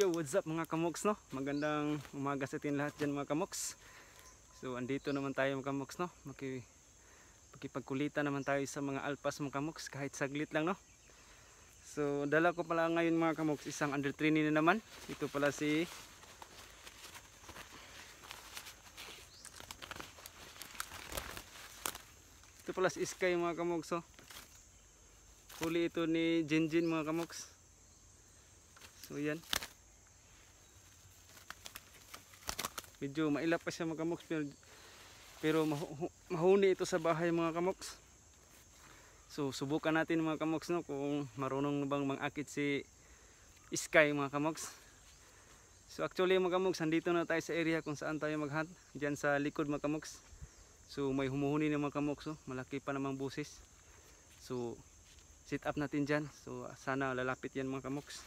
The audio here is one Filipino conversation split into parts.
Yo, what's up mga kamoks, no? Magandang umaga sa atin lahat dyan mga kamoks. So, andito naman tayo mga kamoks, no? Makipagkulitan naman tayo sa mga alpas mga kamoks, kahit saglit lang, no? So, dala ko pala ngayon mga kamoks, isang under training na naman. Ito pala si Sky mga kamoks, oh. Huli ito ni Jinjin mga kamoks. So, yan. Medyo mailap pa siya mga kamoks, pero mahuni ito sa bahay mga kamoks. So subukan natin mga kamoks, no, kung marunong bang mangakit si Sky mga kamoks. So actually mga kamoks, andito na tayo sa area kung saan tayo maghunt, dyan sa likod mga kamoks. So may humuhuni ng mga kamoks, oh. Malaki pa namang busis. So sit up natin dyan. So sana lalapit yan mga kamoks.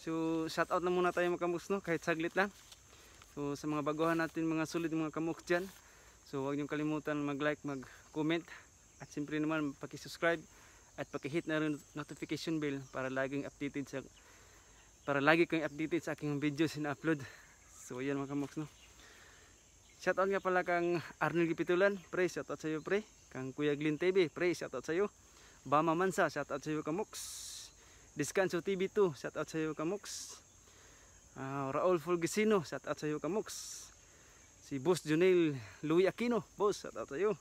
So shout out na muna tayo mga kamoks, no, kahit saglit lang. So sa mga baguhan natin mga solid mga kamoks dyan, so huwag niyong kalimutan mag-like, mag-comment, at siyempre naman paki-subscribe at paki-hit na rin notification bell para lagi kayong updated sa aking videos na upload. So ayan mga kamoks, no. Shout out nga pala kang Arnel Gipitulan, pre, shout out sa iyo pre. Kang Kuya Glyn TV, pre, shout out sa iyo. Bama Mansa, shout out sa iyo kamoks. Descanso TV2, shout out sa iyo kamoks. Raul Fulgesino, shout out sa iyo kamoks. Si Boss Junel Louis Aquino, boss, shout out sa iyo.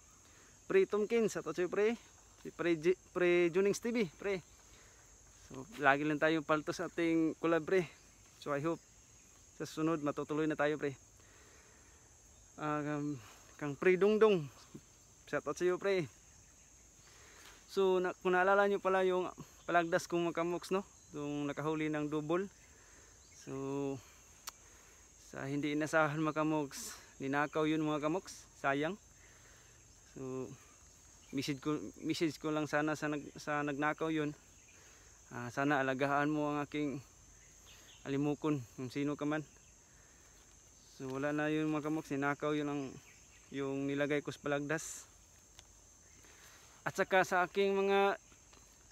Pre Tomkins, shout out sa iyo pre. Si Pre Junings TV, pre. So lagi lang tayong palto sa ating collab pre. So I hope sa sunod matutuloy na tayo pre. Kang Pre Dungdong, shout out sa iyo pre. So kung naalala nyo pala yung palagdas kong mga kamoks, no, yung nakahuli ng double. So sa hindi inasahan mga kamoks, ninakaw yun mga kamoks, sayang. So message ko lang sana sa nagnakaw yun, sana alagaan mo ang aking alimukon, kung sino ka man. So wala na yun mga kamoks, ninakaw yun yung nilagay ko sa palagdas. At saka sa aking mga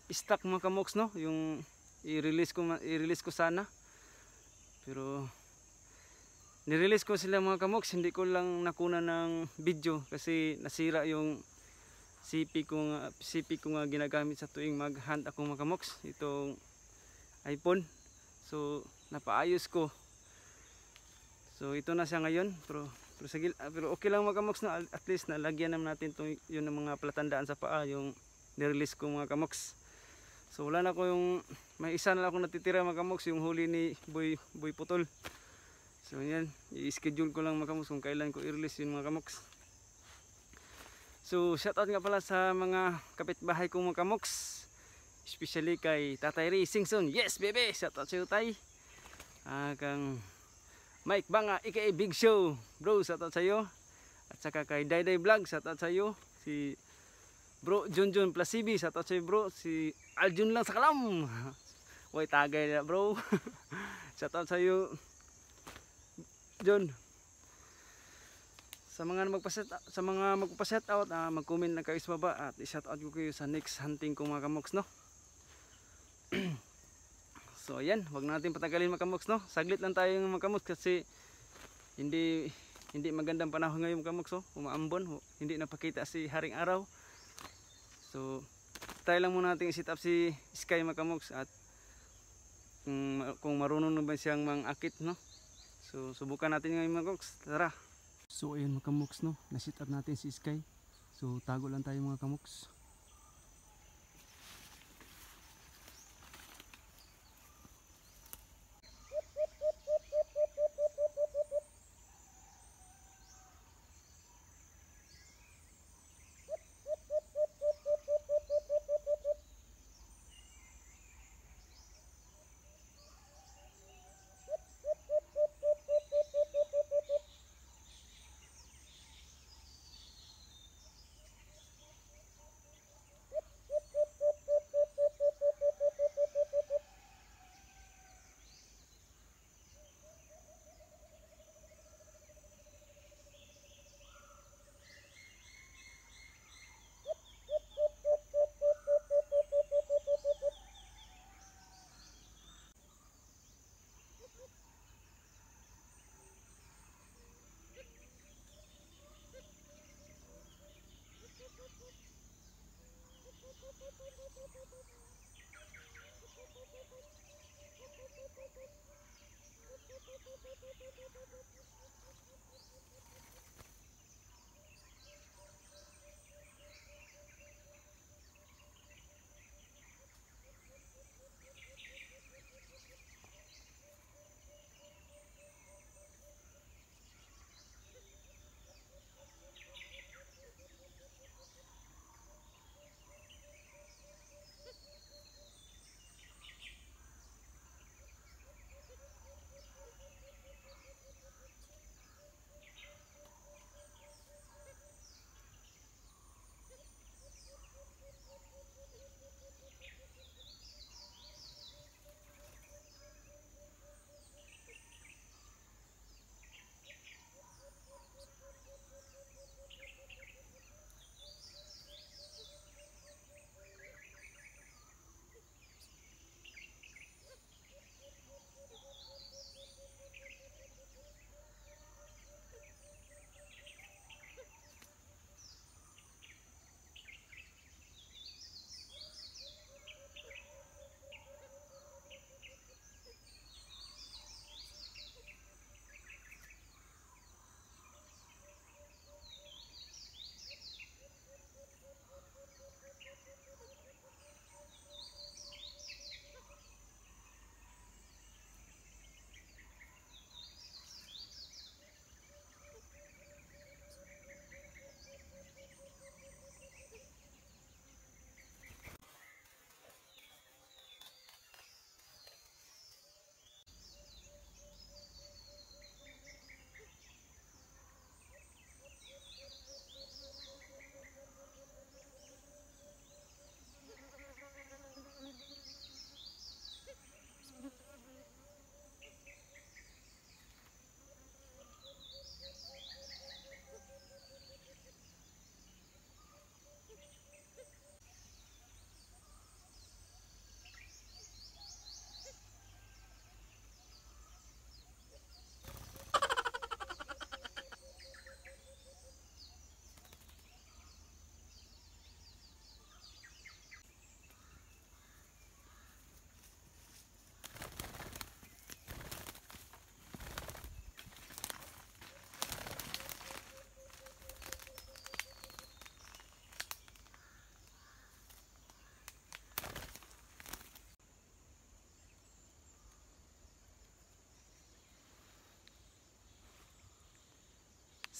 stock mga kamoks, no, yung i-release ko sana, pero nirelease ko sila mga kamoks, hindi ko lang nakuna ng video kasi nasira yung CP ko nga ginagamit sa tuwing mag-hunt ako mga kamoks, itong iPhone. So napaayos ko, so ito na siya ngayon, pero okay lang mga kamoks, na at least nalagyan naman natin yun ng mga palatandaan sa paa, yung nirelease ko mga kamoks. So wala na ko may isa na lang akong natitira mga kamoks, yung huli ni Boy Putol. So yan, i-schedule ko lang mga kamoks kung kailan ko i-release yun mga kamoks. So shout out nga pala sa mga kapitbahay kong mga kamoks, especially kay Tatay Ray Singson. Yes bebe, shout out sa iyo tay. Kang Mike Banga aka Big Show, bro, shout out sa iyo. At saka kay Dayday Vlog, shout out sa iyo. Si Bro Junjun Plasibi, shout out sa iyo bro. Si Aljun lang sa kalam. Way tagay na bro. Shout out sa iyo John. Sa mga magpa-set out, mag-comment na kayo sa baba at i-shout out ko kayo sa next hunting ko mga kamoks, no. So ayan, wag natin patagalin mga kamoks, no. Saglit lang tayo mga kamoks kasi hindi magandang panahon ngayon mga kamoks, oh. Umaambon, hindi napakita si Haring Araw. So try lang muna natin i-set up si Sky mga kamoks, at kung marunong na ba siyang mangakit, no. So subukan natin ngayon mga kamoks, tara. So ayun mga kamoks, no, na-set up natin si Sky. So tago lang tayo mga kamoks.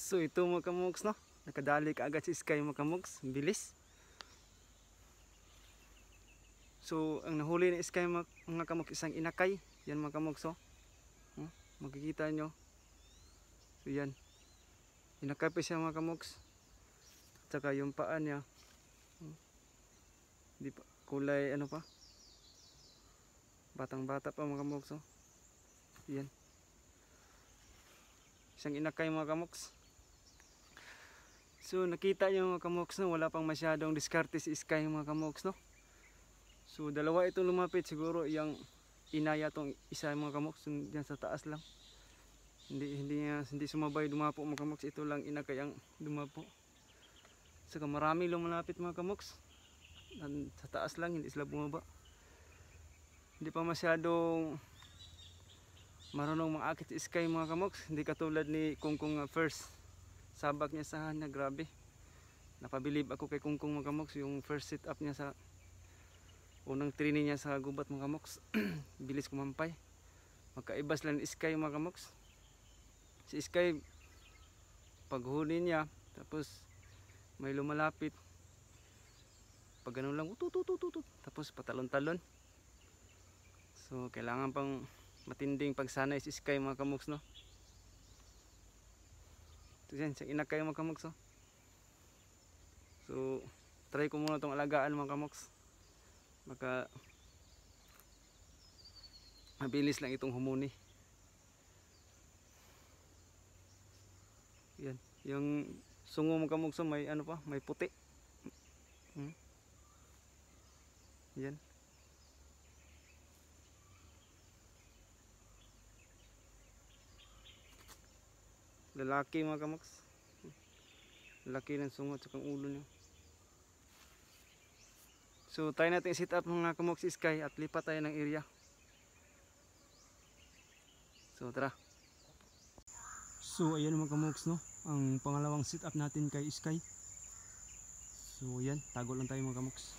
So ito mga kamoks, no? Nakadali ka agad si Sky mga kamoks. Bilis. So ang nahuli ni Sky mga kamoks, isang inakay. Yan mga kamoks, oh. Makikita nyo. So yan. Inakay pa siya mga kamoks. Tsaka yung paa niya. Di pa, kulay ano pa. Batang bata pa mga kamoks, oh. Yan. Isang inakay mga kamoks. So nakita nyo mga kamoks, no, wala pang masyadong diskarte si Sky mga kamoks, no. So dalawa itong lumapit, siguro yung inaya tong isa mga kamoks diyan sa taas lang. Hindi sumabay dumapo mga kamoks, ito lang inakay ang dumapo. Saka marami lumalapit mga kamoks. Sa taas lang, hindi sila bumaba. Hindi pa masyadong marunong maakit si Sky mga kamoks, hindi katulad ni Kungkung first sabak niya sa hana, grabe. Napabilib ako kay Kungkung mga kamoks, yung first sit up niya sa unang training niya sa gubat mga kamoks. Bilis kumampay. Magkaibas lang ni Sky mga kamoks. Si Sky paghuli niya, tapos may lumalapit. Pag ganun lang, ututututut, tapos patalon-talon. So kailangan pang matinding pagsanay si Sky mga kamoks, no. Ito yan, sa inakay mga kamoks, oh. So try ko muna itong alagaan mga kamoks. Baka mabilis lang itong humuni. Yan, yung sungo mga kamoks, oh, may ano pa, may puti. Yan. Lalaki mga kamoks. Laki ng sungo at saka ulo niya. So try natin set up mga kamoks sky at lipat tayo ng area. So tara. So ayan mga kamoks, no, ang pangalawang set up natin kay sky. So ayan, tago lang tayo mga kamoks.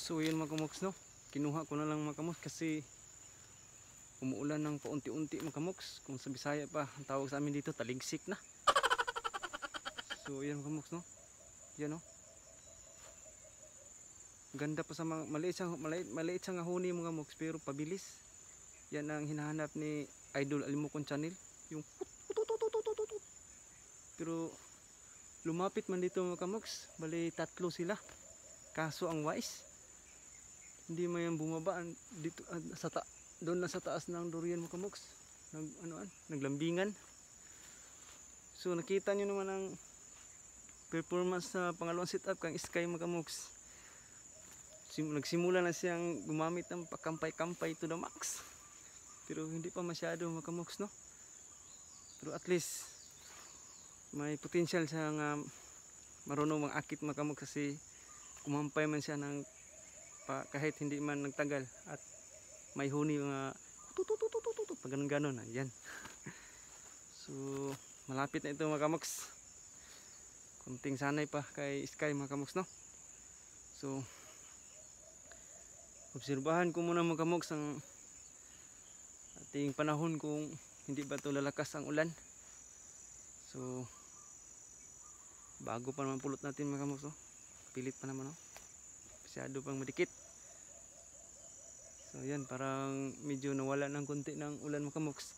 So yun mga kamoks, no, kinuha ko na lang mga kamoks kasi umuulan ng paunti-unti mga kamoks. Kung sa Bisaya pa ang tawag sa amin dito, taligsik na. So yun mga kamoks, no, yan, no, ganda pa sa mga maliit siyang huni mga kamoks pero pabilis. Yan ang hinahanap ni Idol Alimokon Channel, yung pero lumapit man dito mga kamoks, bali tatlo sila, kaso ang wise hindi man yan bumaba dito doon na sa taas ng durian mga kamoks, naglambingan. So nakita nyo naman ang performance sa pangalawang setup kang sky mga kamoks. Nagsimula na siyang gumamit ng pakampay-kampay to the max, pero hindi pa masyado mga kamoks, no, pero at least may potential siya nga marunong mang-akit mga kamoks kasi kumampay man siya ng kahit hindi man nagtagal at may huni mga pag ganon-ganon, ayan. So malapit na ito mga kamoks. Kunting sanay pa kay Sky mga kamoks, no. So obserbahan ko muna mga kamoks ang ating panahon kung hindi ba ito lalakas ang ulan. So bago pa naman pulot natin mga kamoks, no? Pilit pa naman, no? Masyado pang madikit. So yan, parang medyo nawala ng konti ng ulan mga kamoks.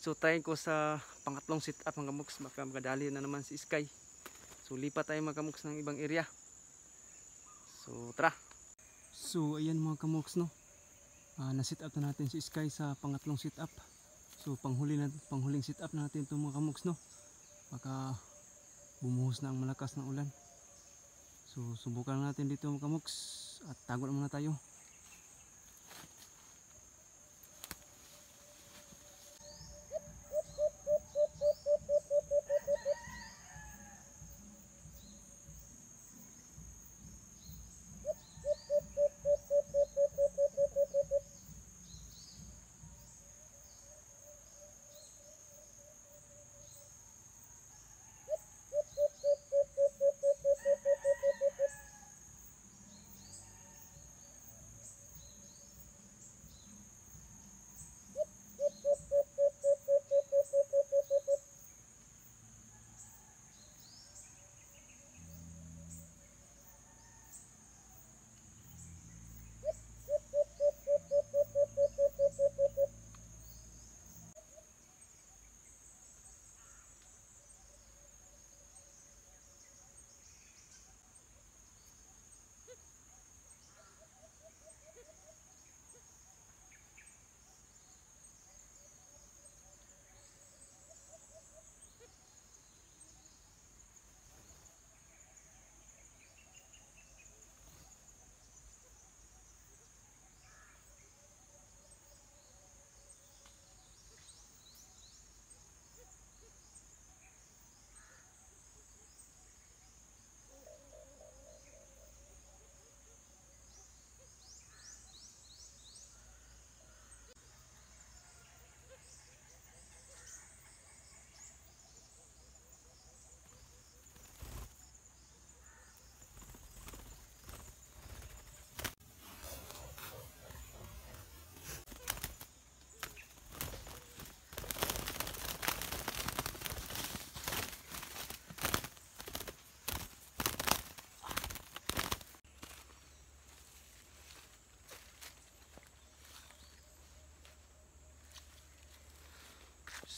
So try ko sa pangatlong sit up mga kamoks, baka makadali na naman si Sky. So lipat tayo mga kamoks ng ibang area. So tara. So ayan mga kamoks, no. Na-sit up na natin si Sky sa pangatlong sit up. So panghuling sit up natin itong mga kamoks, no. Baka bumuhos na ang malakas ng ulan. So subukan natin dito mga kamoks at tago na muna tayo.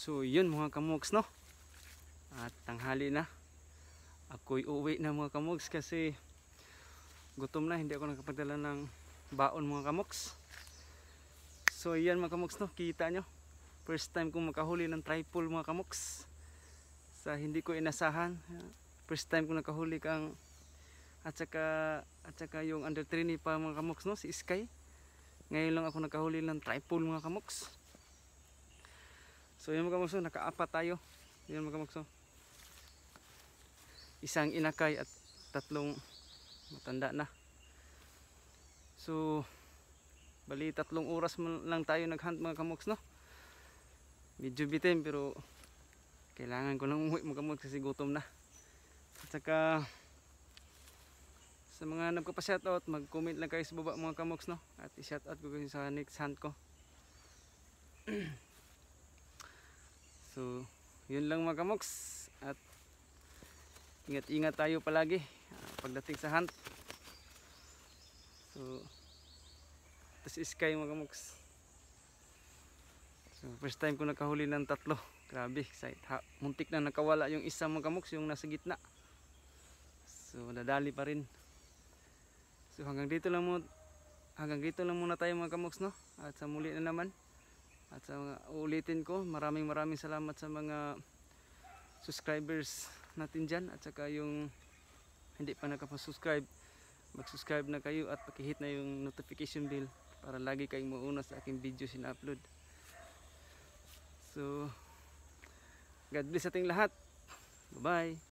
So yun mga kamoks, no. At tanghali na. Ako'y uwi na mga kamoks kasi gutom na, hindi ako nakapagdala ng baon mga kamoks. So yan mga kamoks, no, kita nyo. First time kong makahuli ng tripod mga kamoks. Sa hindi ko inasahan. First time kong nakahuli kang at saka yung under trainee pa mga kamoks, no, si Sky. Ngayon lang ako nakahuli ng tripod mga kamoks. So yun mga kamoks, naka-apat tayo. Yun mga kamoks, isang inakay at tatlong matanda na. So bali 3 oras lang tayo nag-hunt mga kamoks, no. Medyo bitin pero kailangan ko nang umuwi mga kamoks kasi gutom na. At saka sa mga nagpapa-shoutout, mag-comment lang kayo sa baba mga kamoks, no. At i-shoutout ko kayo sa next hunt ko. So yun lang mga kamoks, at ingat-ingat tayo palagi pagdating sa hunt. So tas Sky mga kamoks. So first time ko nakahuli ng 3. Grabe, excited. Muntik na nakawala yung isa mga kamoks, yung nasa gitna. So nadali pa rin. So hanggang dito lang muna tayo mga kamoks, no. At sa muli na naman. At sa mga ulitin ko, maraming salamat sa mga subscribers natin dyan. At saka yung hindi pa nakapasubscribe, mag-subscribe na kayo at pakihit na yung notification bell para lagi kayong mauna sa aking videos in-upload. So God bless ating lahat. Bye bye.